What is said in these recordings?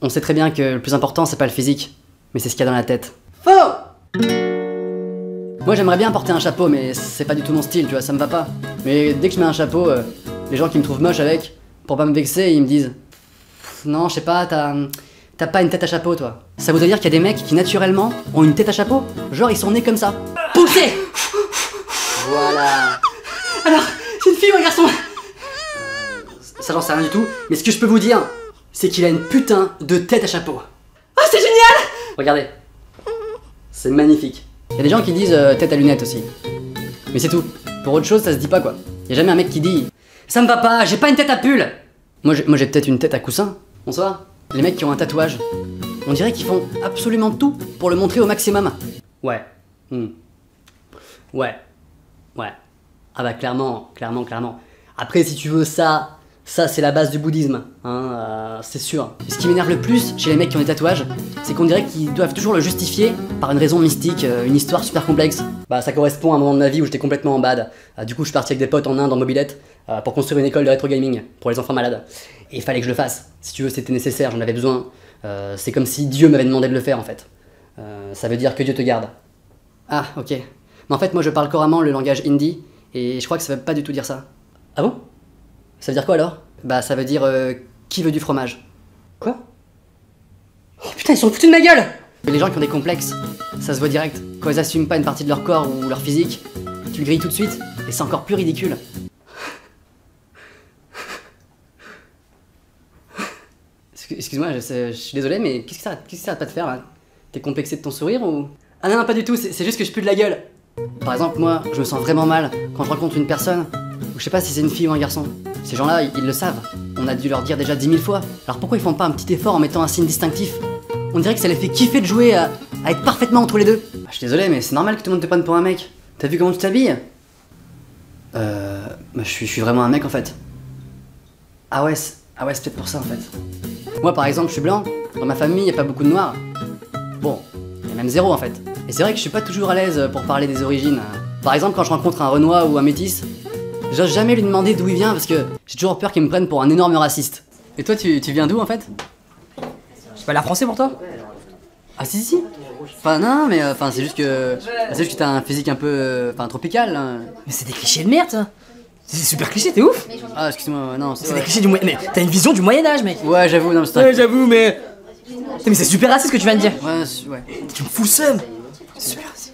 On sait très bien que le plus important c'est pas le physique, mais c'est ce qu'il y a dans la tête. Faux! Moi j'aimerais bien porter un chapeau, mais c'est pas du tout mon style, tu vois, ça me va pas. Mais dès que je mets un chapeau, les gens qui me trouvent moche avec, pour pas me vexer, ils me disent non, je sais pas, t'as pas une tête à chapeau toi. Ça voudrait dire qu'il y a des mecs qui naturellement ont une tête à chapeau? Genre ils sont nés comme ça. Poussez! Voilà. Alors, c'est une fille ou un garçon? Ça j'en sais rien du tout, mais ce que je peux vous dire, c'est qu'il a une putain de tête à chapeau. Oh c'est génial! Regardez. C'est magnifique. Il y a des gens qui disent tête à lunettes aussi. Mais c'est tout. Pour autre chose, ça se dit pas quoi. Y a jamais un mec qui dit ça me va pas, j'ai pas une tête à pull. Moi j'ai peut-être une tête à coussin. Bonsoir. Les mecs qui ont un tatouage, on dirait qu'ils font absolument tout pour le montrer au maximum. Ouais. Ouais. Ouais. Ah bah clairement. Après si tu veux ça c'est la base du bouddhisme, hein, c'est sûr. Ce qui m'énerve le plus chez les mecs qui ont des tatouages, c'est qu'on dirait qu'ils doivent toujours le justifier par une raison mystique, une histoire super complexe. Bah ça correspond à un moment de ma vie où j'étais complètement en bad. Du coup je suis parti avec des potes en Inde en mobilette pour construire une école de rétro gaming pour les enfants malades. Et il fallait que je le fasse. Si tu veux c'était nécessaire, j'en avais besoin. C'est comme si Dieu m'avait demandé de le faire en fait. Ça veut dire que Dieu te garde. Ah ok. Mais en fait moi je parle couramment le langage hindi et je crois que ça veut pas du tout dire ça. Ah bon? Ça veut dire quoi alors? Bah ça veut dire qui veut du fromage. Quoi? Oh putain ils sont foutus de ma gueule! Mais les gens qui ont des complexes, ça se voit direct. Quand ils assument pas une partie de leur corps ou leur physique, tu le grilles tout de suite, et c'est encore plus ridicule. Excuse-moi, je suis désolé, mais qu'est-ce que ça arrête pas de faire là? T'es complexé de ton sourire ou... Ah non, pas du tout, c'est juste que je pue de la gueule. Par exemple, moi, je me sens vraiment mal quand je rencontre une personne, ou je sais pas si c'est une fille ou un garçon. Ces gens-là, ils le savent. On a dû leur dire déjà 10 000 fois. Alors pourquoi ils font pas un petit effort en mettant un signe distinctif? On dirait que ça les fait kiffer de jouer à être parfaitement entre les deux. Bah, je suis désolé, mais c'est normal que tout le monde te prenne pour un mec. T'as vu comment tu t'habilles? Bah je suis vraiment un mec en fait. Ah ouais, c'est peut-être pour ça en fait. Moi par exemple, je suis blanc. Dans ma famille, y a pas beaucoup de noirs. Bon, y a même zéro en fait. Et c'est vrai que je suis pas toujours à l'aise pour parler des origines. Par exemple, quand je rencontre un Renois ou un métis, j'ose jamais lui demander d'où il vient parce que j'ai toujours peur qu'il me prenne pour un énorme raciste. Et toi, tu viens d'où en fait? J'ai pas l'air français pour toi? Ah si. Enfin non, mais c'est juste que t'as un physique un peu tropical. Hein. Mais c'est des clichés de merde ça. C'est super cliché, t'es ouf. Ah excuse-moi, non. C'est des clichés du Moyen... Mais t'as une vision du Moyen-Âge mec. Ouais j'avoue, non Ouais j'avoue mais... Mais c'est super raciste ce que tu viens de dire. Ouais. Tu me fous le seum. C'est super raciste.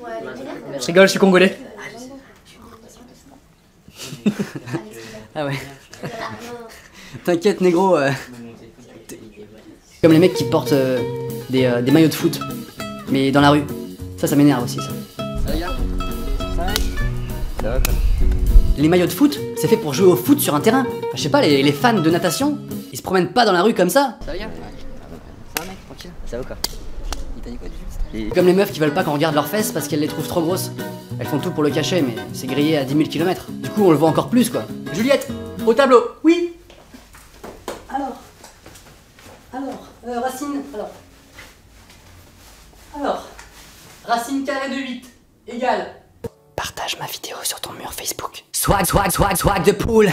Je rigole, je suis congolais. Ah ouais. T'inquiète négro. Comme les mecs qui portent des maillots de foot, mais dans la rue. Ça m'énerve aussi ça. Ça les gars? Ça va quoi? Les maillots de foot, c'est fait pour jouer au foot sur un terrain. Enfin, je sais pas, les fans de natation, ils se promènent pas dans la rue comme ça. Ça va les gars? Ça va mec, tranquille. Ça va quoi? Il t'a dit quoi du juste? Comme les meufs qui veulent pas qu'on regarde leurs fesses parce qu'elles les trouvent trop grosses. Elles font tout pour le cacher, mais c'est grillé à 10 000 km. Du coup, on le voit encore plus, quoi. Juliette, au tableau. Oui. Alors, racine, alors, racine carrée de 8 égale... Partage ma vidéo sur ton mur Facebook. Swag de poule.